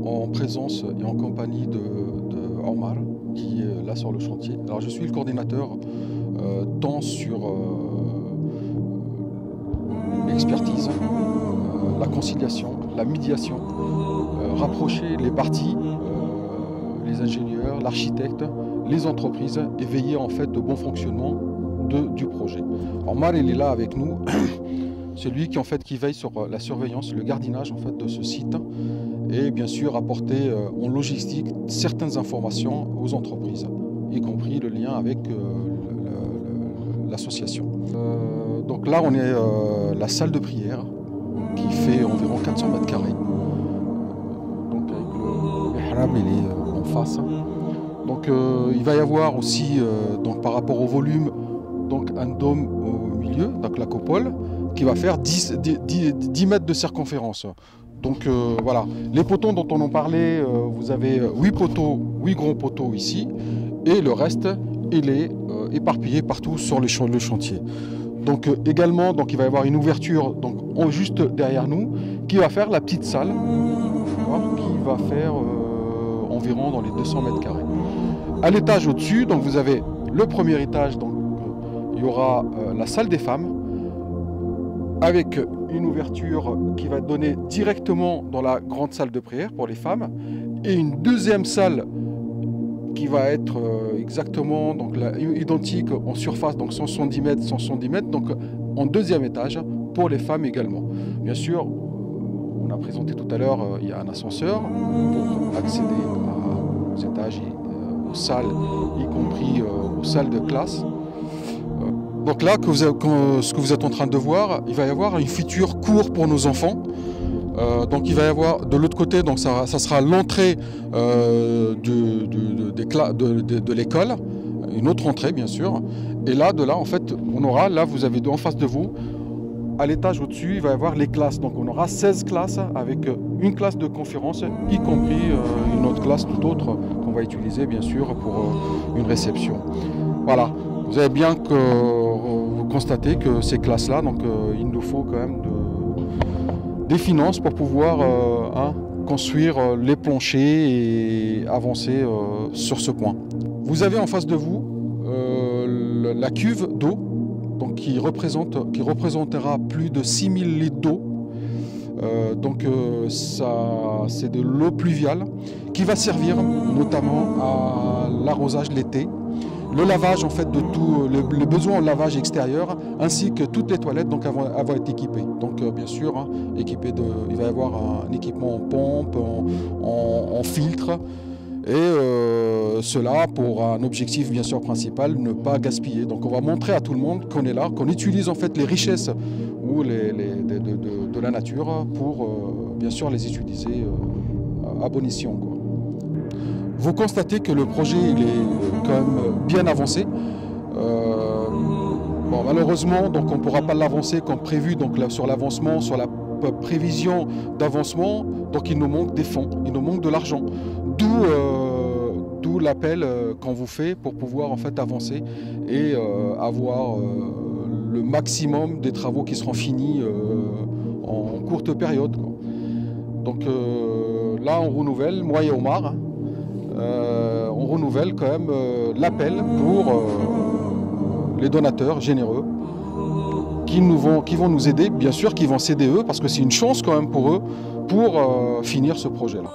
en présence et en compagnie de Omar, qui est là sur le chantier. Alors je suis le coordinateur tant sur l'expertise, la conciliation, la médiation, rapprocher les parties, les ingénieurs, l'architecte, les entreprises et veiller en fait au bon fonctionnement du projet. Omar, il est là avec nous. C'est lui qui veille sur la surveillance, le gardiennage en fait de ce site et bien sûr apporter en logistique certaines informations aux entreprises, y compris le lien avec l'association. Donc là on est la salle de prière qui fait environ 400 mètres carrés. Donc avec le mihrab il est en face. Donc il va y avoir aussi donc par rapport au volume donc un dôme au milieu, donc la coupole, qui va faire 10 mètres de circonférence. Donc voilà, les poteaux dont on en parlait, vous avez 8 poteaux, 8 grands poteaux ici, et le reste, il est éparpillé partout sur le chantier. Donc également, donc, il va y avoir une ouverture donc, juste derrière nous, qui va faire la petite salle, qui va faire environ dans les 200 mètres carrés. À l'étage au-dessus, donc vous avez le premier étage, donc il y aura la salle des femmes, avec une ouverture qui va donner directement dans la grande salle de prière pour les femmes, et une deuxième salle qui va être exactement donc, identique en surface, donc 170 mètres, 170 mètres, donc en deuxième étage pour les femmes également. Bien sûr, on a présenté tout à l'heure, il y a un ascenseur pour accéder aux étages et aux salles, y compris aux salles de classe. Donc là, ce que vous êtes en train de voir, il va y avoir une future cour pour nos enfants. Donc il va y avoir de l'autre côté, donc ça sera l'entrée de l'école, une autre entrée bien sûr. Et là, en fait, on aura, là vous avez en face de vous, à l'étage au-dessus, il va y avoir les classes. Donc on aura 16 classes avec une classe de conférence, y compris une autre classe tout autre qu'on va utiliser bien sûr pour une réception. Voilà. Vous avez bien que vous constatez que ces classes-là, donc il nous faut quand même des finances pour pouvoir construire les planchers et avancer sur ce point. Vous avez en face de vous la cuve d'eau, donc qui représentera plus de 6000 litres d'eau. Donc c'est de l'eau pluviale qui va servir notamment à l'arrosage l'été. Le lavage en fait de tout, les besoins en lavage extérieur, ainsi que toutes les toilettes donc vont être équipées. Donc bien sûr, il va y avoir un équipement en pompe, en filtre, et cela pour un objectif bien sûr principal, ne pas gaspiller. Donc on va montrer à tout le monde qu'on est là, qu'on utilise en fait les richesses ou de la nature pour bien sûr les utiliser à bon escient, quoi. Vous constatez que le projet il est quand même bien avancé. Bon, malheureusement, donc, on ne pourra pas l'avancer comme prévu donc, là, sur l'avancement, sur la prévision d'avancement. Donc il nous manque des fonds, il nous manque de l'argent. D'où l'appel qu'on vous fait pour pouvoir en fait avancer et avoir le maximum des travaux qui seront finis en courte période, quoi. Donc là on renouvelle, moi et Omar, on renouvelle quand même l'appel pour les donateurs généreux qui vont nous aider, bien sûr, qui vont s'aider eux, parce que c'est une chance quand même pour eux pour finir ce projet-là.